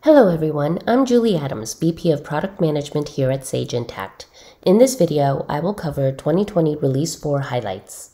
Hello everyone, I'm Julie Adams, VP of Product Management here at Sage Intacct. In this video, I will cover 2020 Release 4 highlights.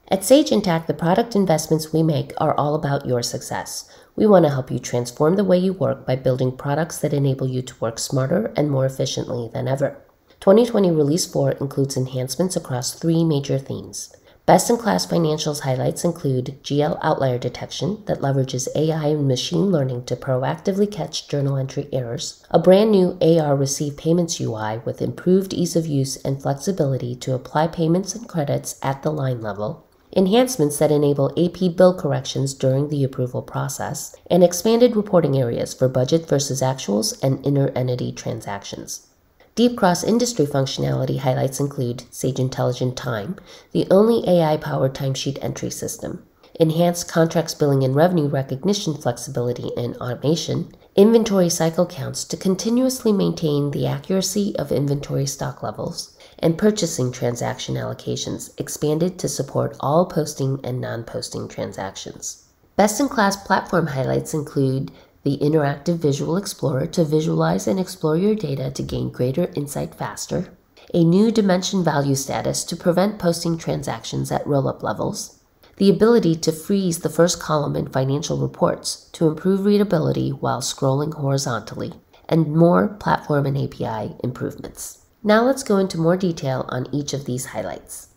At Sage Intacct, the product investments we make are all about your success. We want to help you transform the way you work by building products that enable you to work smarter and more efficiently than ever. 2020 Release 4 includes enhancements across three major themes. Best-in-class financials highlights include GL Outlier Detection that leverages AI and machine learning to proactively catch journal entry errors, a brand new AR Receive Payments UI with improved ease of use and flexibility to apply payments and credits at the line level, enhancements that enable AP bill corrections during the approval process, and expanded reporting areas for budget versus actuals and inter-entity transactions. Deep cross-industry functionality highlights include Sage Intelligent Time, the only AI-powered timesheet entry system, enhanced contracts billing and revenue recognition flexibility and automation, inventory cycle counts to continuously maintain the accuracy of inventory stock levels, and purchasing transaction allocations expanded to support all posting and non-posting transactions. Best-in-class platform highlights include the Interactive Visual Explorer to visualize and explore your data to gain greater insight faster, a new dimension value status to prevent posting transactions at roll-up levels, the ability to freeze the first column in financial reports to improve readability while scrolling horizontally, and more platform and API improvements. Now let's go into more detail on each of these highlights.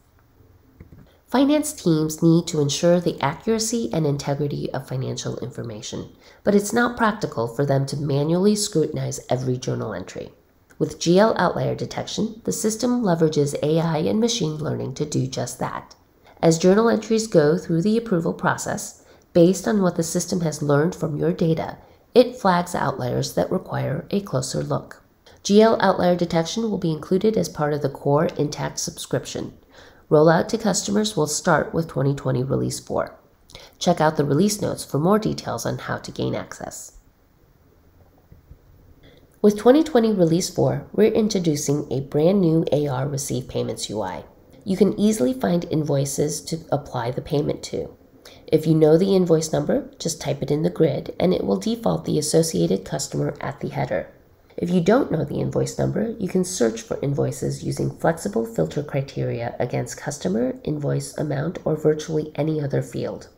Finance teams need to ensure the accuracy and integrity of financial information, but it's not practical for them to manually scrutinize every journal entry. With GL Outlier Detection, the system leverages AI and machine learning to do just that. As journal entries go through the approval process, based on what the system has learned from your data, it flags outliers that require a closer look. GL Outlier Detection will be included as part of the core Intacct subscription. Rollout to customers will start with 2020 Release 4. Check out the release notes for more details on how to gain access. With 2020 Release 4, we're introducing a brand new AR Receive Payments UI. You can easily find invoices to apply the payment to. If you know the invoice number, just type it in the grid and it will default the associated customer at the header. If you don't know the invoice number, you can search for invoices using flexible filter criteria against customer, invoice amount, or virtually any other field.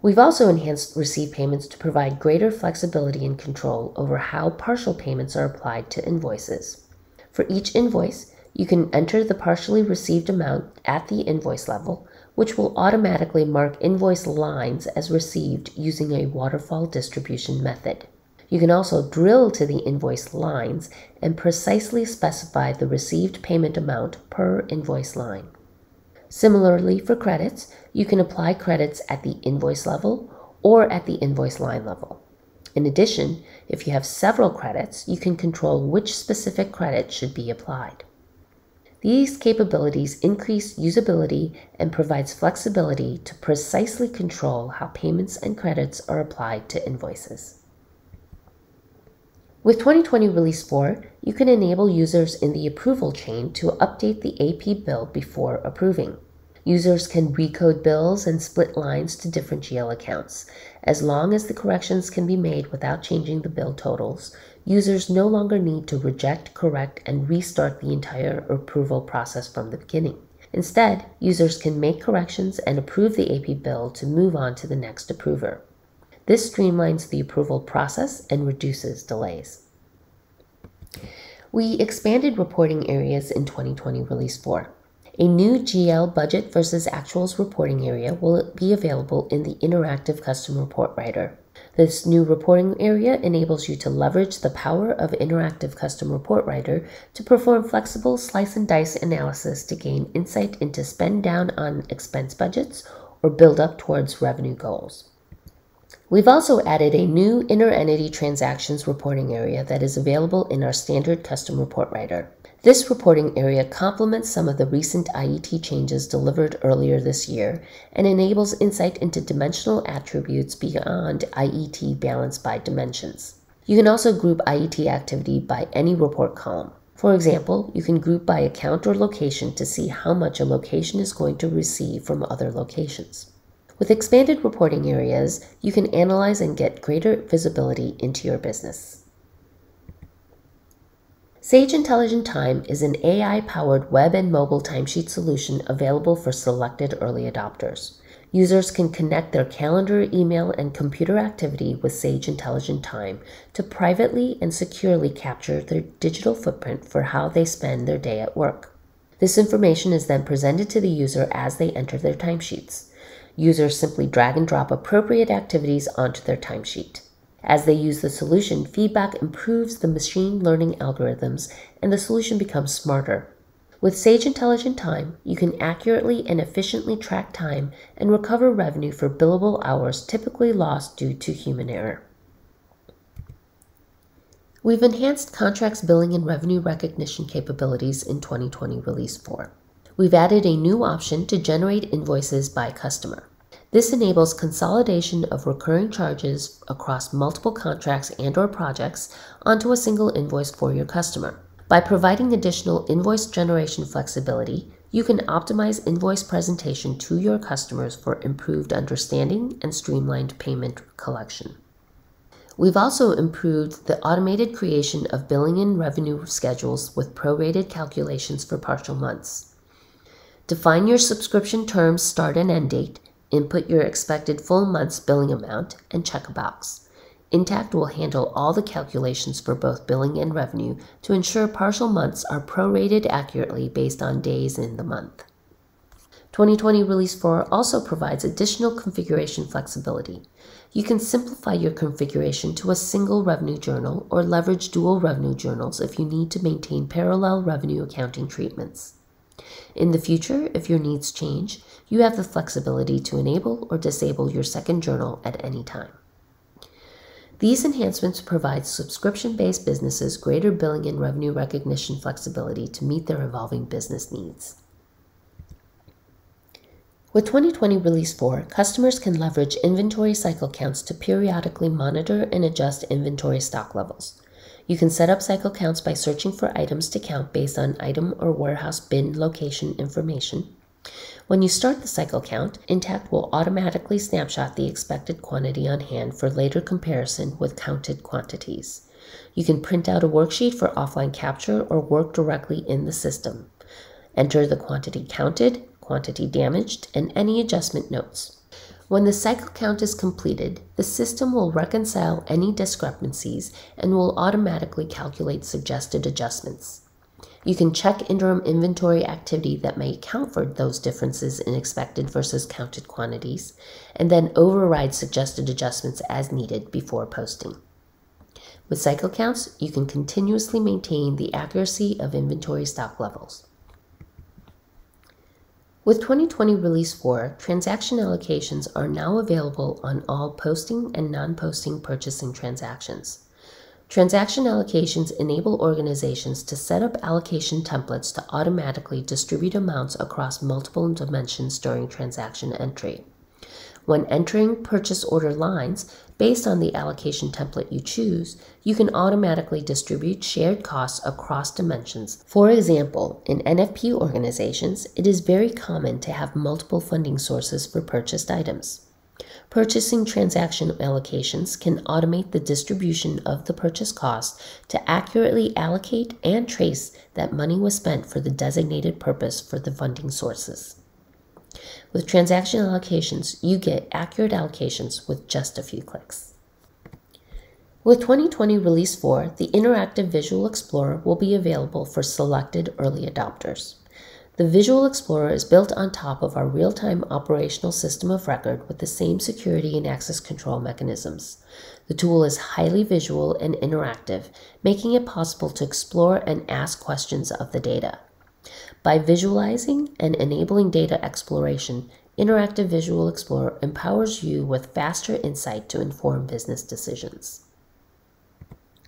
We've also enhanced receive payments to provide greater flexibility and control over how partial payments are applied to invoices. For each invoice, you can enter the partially received amount at the invoice level, which will automatically mark invoice lines as received using a waterfall distribution method. You can also drill to the invoice lines and precisely specify the received payment amount per invoice line. Similarly, for credits, you can apply credits at the invoice level or at the invoice line level. In addition, if you have several credits, you can control which specific credit should be applied. These capabilities increase usability and provides flexibility to precisely control how payments and credits are applied to invoices. With 2020 Release 4, you can enable users in the approval chain to update the AP bill before approving. Users can recode bills and split lines to different GL accounts. As long as the corrections can be made without changing the bill totals, users no longer need to reject, correct, and restart the entire approval process from the beginning. Instead, users can make corrections and approve the AP bill to move on to the next approver. This streamlines the approval process and reduces delays. We expanded reporting areas in 2020 Release 4. A new GL Budget versus Actuals reporting area will be available in the Interactive Custom Report Writer. This new reporting area enables you to leverage the power of Interactive Custom Report Writer to perform flexible slice and dice analysis to gain insight into spend down on expense budgets or build up towards revenue goals. We've also added a new inter-entity transactions reporting area that is available in our standard custom report writer. This reporting area complements some of the recent IET changes delivered earlier this year and enables insight into dimensional attributes beyond IET balanced by dimensions. You can also group IET activity by any report column. For example, you can group by account or location to see how much a location is going to receive from other locations. With expanded reporting areas, you can analyze and get greater visibility into your business. Sage Intelligent Time is an AI-powered web and mobile timesheet solution available for selected early adopters. Users can connect their calendar, email, and computer activity with Sage Intelligent Time to privately and securely capture their digital footprint for how they spend their day at work. This information is then presented to the user as they enter their timesheets. Users simply drag and drop appropriate activities onto their timesheet. As they use the solution, feedback improves the machine learning algorithms and the solution becomes smarter. With Sage Intelligent Time, you can accurately and efficiently track time and recover revenue for billable hours typically lost due to human error. We've enhanced contracts billing and revenue recognition capabilities in 2020 Release 4. We've added a new option to generate invoices by customer. This enables consolidation of recurring charges across multiple contracts and/or projects onto a single invoice for your customer. By providing additional invoice generation flexibility, you can optimize invoice presentation to your customers for improved understanding and streamlined payment collection. We've also improved the automated creation of billing and revenue schedules with prorated calculations for partial months. Define your subscription terms, start and end date, input your expected full month's billing amount, and check a box. Intacct will handle all the calculations for both billing and revenue to ensure partial months are prorated accurately based on days in the month. 2020 Release 4 also provides additional configuration flexibility. You can simplify your configuration to a single revenue journal or leverage dual revenue journals if you need to maintain parallel revenue accounting treatments. In the future, if your needs change, you have the flexibility to enable or disable your second journal at any time. These enhancements provide subscription-based businesses greater billing and revenue recognition flexibility to meet their evolving business needs. With 2020 Release 4, customers can leverage inventory cycle counts to periodically monitor and adjust inventory stock levels. You can set up cycle counts by searching for items to count based on item or warehouse bin location information. When you start the cycle count, Intacct will automatically snapshot the expected quantity on hand for later comparison with counted quantities. You can print out a worksheet for offline capture or work directly in the system. Enter the quantity counted, quantity damaged, and any adjustment notes. When the cycle count is completed, the system will reconcile any discrepancies and will automatically calculate suggested adjustments. You can check interim inventory activity that may account for those differences in expected versus counted quantities, and then override suggested adjustments as needed before posting. With cycle counts, you can continuously maintain the accuracy of inventory stock levels. With 2020 Release 4, transaction allocations are now available on all posting and non-posting purchasing transactions. Transaction allocations enable organizations to set up allocation templates to automatically distribute amounts across multiple dimensions during transaction entry. When entering purchase order lines, based on the allocation template you choose, you can automatically distribute shared costs across dimensions. For example, in NFP organizations, it is very common to have multiple funding sources for purchased items. Purchasing transaction allocations can automate the distribution of the purchase cost to accurately allocate and trace that money was spent for the designated purpose for the funding sources. With transaction allocations, you get accurate allocations with just a few clicks. With 2020 Release 4, the interactive Visual Explorer will be available for selected early adopters. The Visual Explorer is built on top of our real-time operational system of record with the same security and access control mechanisms. The tool is highly visual and interactive, making it possible to explore and ask questions of the data. By visualizing and enabling data exploration, Interactive Visual Explorer empowers you with faster insight to inform business decisions.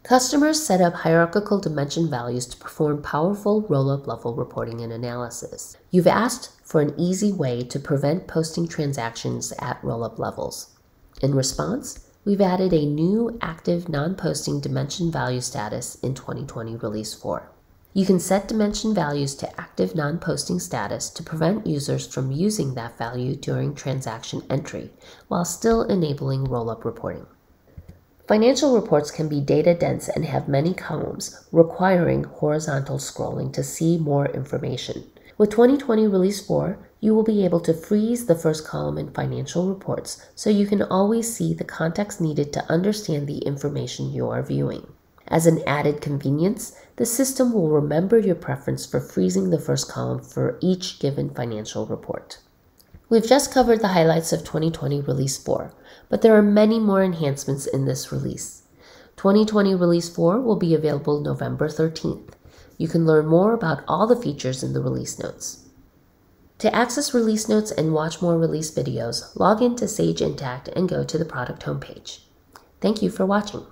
Customers set up hierarchical dimension values to perform powerful roll-up level reporting and analysis. You've asked for an easy way to prevent posting transactions at roll-up levels. In response, we've added a new active non-posting dimension value status in 2020 Release 4. You can set dimension values to active non-posting status to prevent users from using that value during transaction entry, while still enabling roll-up reporting. Financial reports can be data dense and have many columns, requiring horizontal scrolling to see more information. With 2020 Release 4, you will be able to freeze the first column in financial reports so you can always see the context needed to understand the information you are viewing. As an added convenience, the system will remember your preference for freezing the first column for each given financial report. We've just covered the highlights of 2020 Release 4, but there are many more enhancements in this release. 2020 Release 4 will be available November 13th. You can learn more about all the features in the release notes. To access release notes and watch more release videos, log into Sage Intacct and go to the product homepage. Thank you for watching.